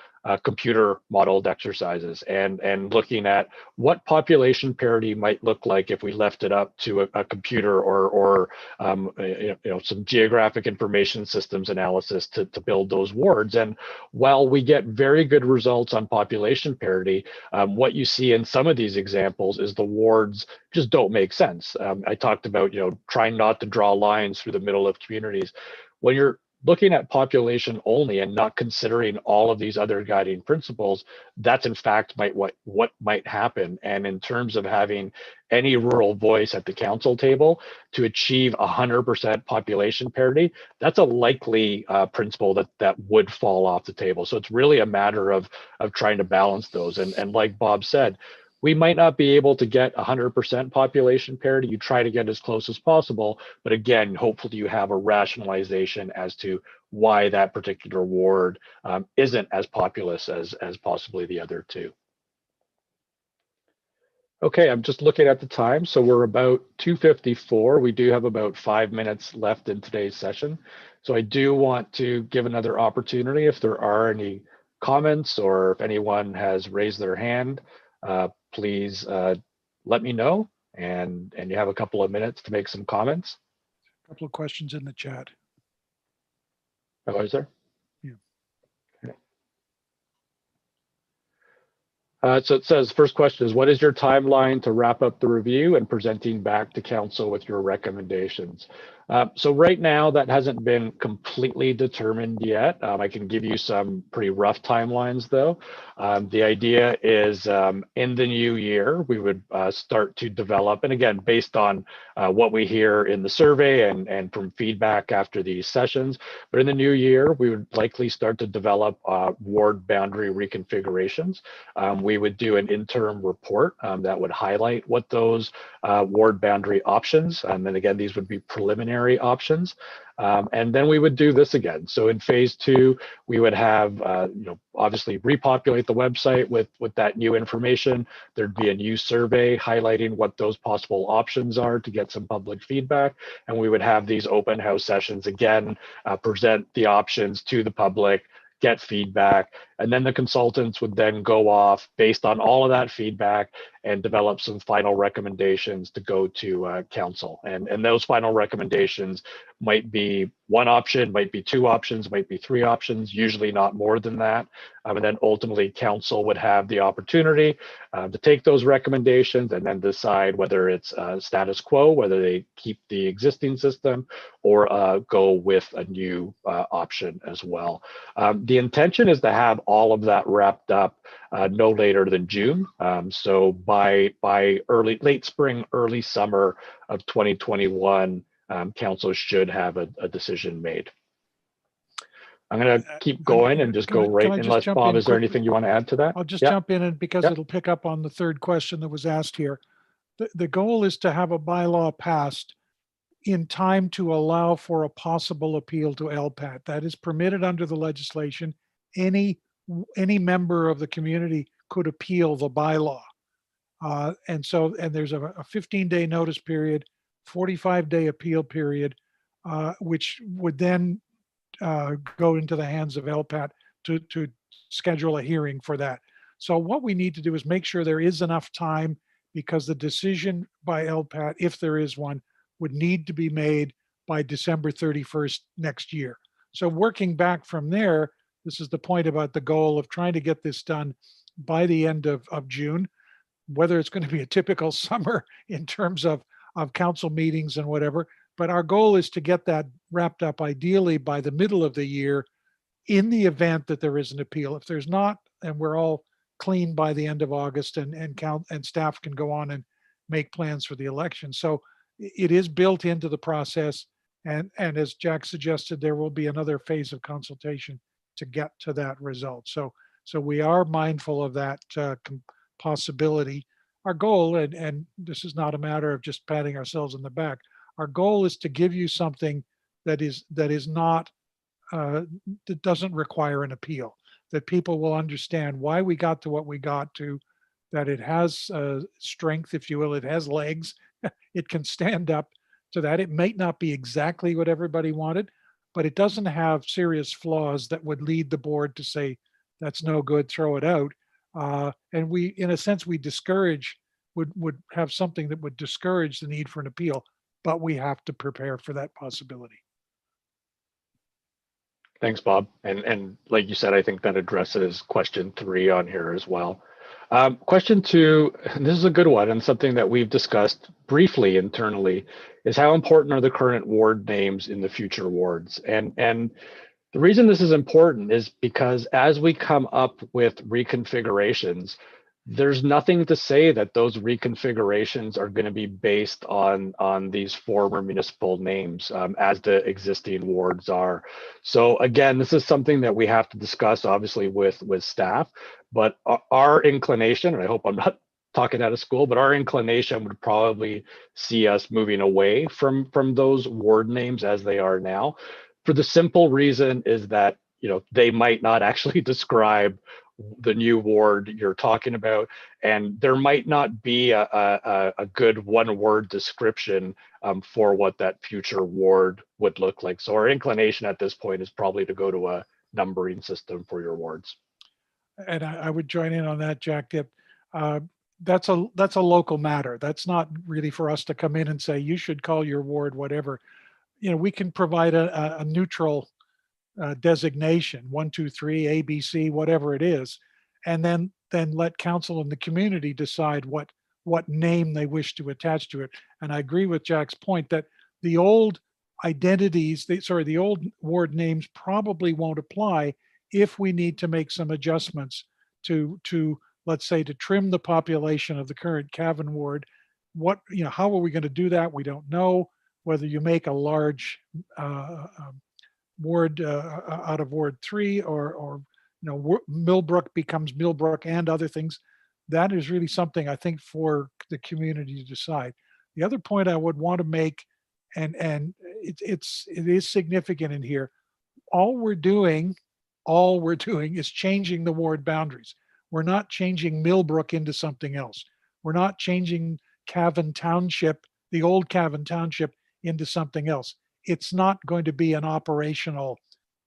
computer modeled exercises and looking at what population parity might look like if we left it up to a computer or some geographic information systems analysis to build those wards. And while we get very good results on population parity, what you see in some of these examples is the wards just don't make sense. I talked about trying not to draw lines through the middle of communities. When you're looking at population only and not considering all of these other guiding principles, that's in fact what might happen. And in terms of having any rural voice at the council table to achieve 100% population parity, that's a likely principle that would fall off the table. So it's really a matter of trying to balance those. And like Bob said, we might not be able to get 100% population parity. You try to get as close as possible, but again, hopefully you have a rationalization as to why that particular ward isn't as populous as possibly the other two. Okay, I'm just looking at the time. So we're about 2:54. We do have about 5 minutes left in today's session. So I do want to give another opportunity if there are any comments or if anyone has raised their hand. Please let me know, and you have a couple of minutes to make some comments. A couple of questions in the chat. Oh, is there? Yeah. Okay. So it says, first question is, what is your timeline to wrap up the review and presenting back to council with your recommendations? So right now, that hasn't been completely determined yet. I can give you some pretty rough timelines, though. The idea is in the new year, we would start to develop, and again, based on what we hear in the survey and from feedback after these sessions, but in the new year, we would likely start to develop ward boundary reconfigurations. We would do an interim report that would highlight what those ward boundary options, and then again, these would be preliminary options. And then we would do this again. So in phase 2, we would have, obviously repopulate the website with that new information. There'd be a new survey highlighting what those possible options are to get some public feedback. And we would have these open house sessions again, present the options to the public, get feedback, and then the consultants would then go off based on all of that feedback and develop some final recommendations to go to council. And those final recommendations might be one option, might be two options, might be three options, usually not more than that. And then ultimately council would have the opportunity to take those recommendations and then decide whether it's status quo, whether they keep the existing system or go with a new option as well. The intention is to have all of that wrapped up no later than June. So by late spring, early summer of 2021, council should have a decision made. I'm going to keep going and just go right, unless Bob, is there anything you want to add to that? I'll just jump in, and because it'll pick up on the third question that was asked here. The goal is to have a bylaw passed in time to allow for a possible appeal to LPAT. That is permitted under the legislation. Any member of the community could appeal the bylaw. And there's a 15-day notice period, 45-day appeal period, which would then go into the hands of LPAT to schedule a hearing for that. So what we need to do is make sure there is enough time, because the decision by LPAT, if there is one, would need to be made by December 31st next year. So working back from there, this is the point about the goal of trying to get this done by the end of June. Whether it's going to be a typical summer in terms of council meetings and whatever, but our goal is to get that wrapped up ideally by the middle of the year, in the event that there is an appeal. If there's not, and we're all clean by the end of August, and staff can go on and make plans for the election. So it is built into the process, and as Jack suggested, there will be another phase of consultation to get to that result. So we are mindful of that possibility. Our goal, and this is not a matter of just patting ourselves on the back, our goal is to give you something that is not that doesn't require an appeal, that people will understand why we got to what we got to, that it has strength, if you will, it has legs, it can stand up to that. It might not be exactly what everybody wanted, but it doesn't have serious flaws that would lead the board to say, that's no good, throw it out. And we, in a sense, we would have something that would discourage the need for an appeal, but we have to prepare for that possibility. Thanks, Bob. And like you said, I think that addresses question 3 on here as well. Question 2, and this is a good one, and something that we've discussed briefly internally, is how important are the current ward names in the future wards? And the reason this is important is because as we come up with reconfigurations, there's nothing to say that those reconfigurations are going to be based on these former municipal names as the existing wards are. So again, this is something that we have to discuss, obviously, with staff, but our inclination, and I hope I'm not talking out of school, but our inclination would probably see us moving away from those ward names as they are now, for the simple reason is that, they might not actually describe the new ward you're talking about, and there might not be a good one-word description for what that future ward would look like. So our inclination at this point is probably to go to a numbering system for your wards. And I would join in on that, Jack. That's a local matter. That's not really for us to come in and say, you should call your ward whatever. We can provide a neutral designation, 1, 2, 3, ABC, whatever it is. And then then let council and the community decide what name they wish to attach to it. And I agree with Jack's point that the old identities, the old ward names probably won't apply if we need to make some adjustments to let's say, to trim the population of the current Cavan ward. How are we going to do that? We don't know. Whether you make a large ward out of Ward 3 or Millbrook becomes Millbrook and other things, that is really something I think for the community to decide. The other point I would want to make, and it is significant in here, all we're doing is changing the ward boundaries. We're not changing Millbrook into something else. We're not changing Cavan Township, the old Cavan Township, into something else. It's not going to be an operational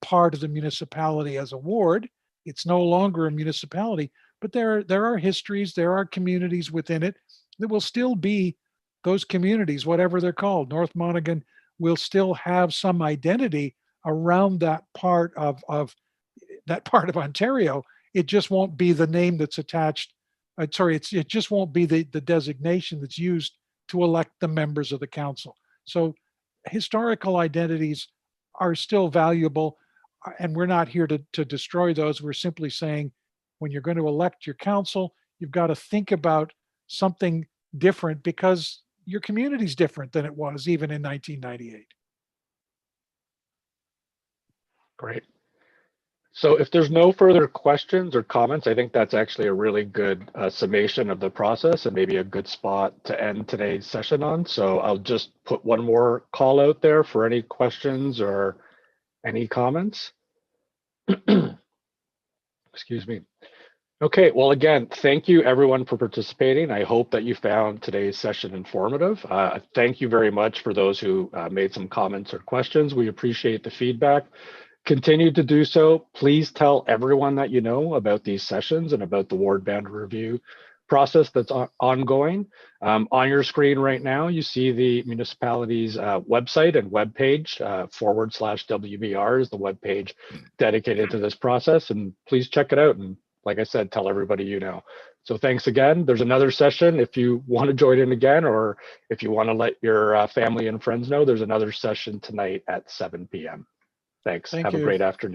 part of the municipality as a ward. It's no longer a municipality, but there are histories, there are communities within it that will still be those communities, whatever they're called. North Monaghan will still have some identity around that part of Ontario. It just won't be the name that's attached. It just won't be the designation that's used to elect the members of the council. So historical identities are still valuable, and we're not here to destroy those. We're simply saying, when you're going to elect your council, you've got to think about something different because your community's different than it was even in 1998. Great. So if there's no further questions or comments, I think that's actually a really good summation of the process and maybe a good spot to end today's session on. So I'll just put one more call out there for any questions or any comments. Excuse me. Okay, well, again, thank you everyone for participating. I hope that you found today's session informative. Thank you very much for those who made some comments or questions. We appreciate the feedback. Continue to do so. Please tell everyone that you know about these sessions and about the ward boundary review process that's ongoing. On your screen right now, you see the municipality's website and webpage, /WBR is the webpage dedicated to this process. And please check it out. And like I said, tell everybody you know. So thanks again. There's another session if you want to join in again, or if you want to let your family and friends know, there's another session tonight at 7 p.m. Thanks. Have a great afternoon.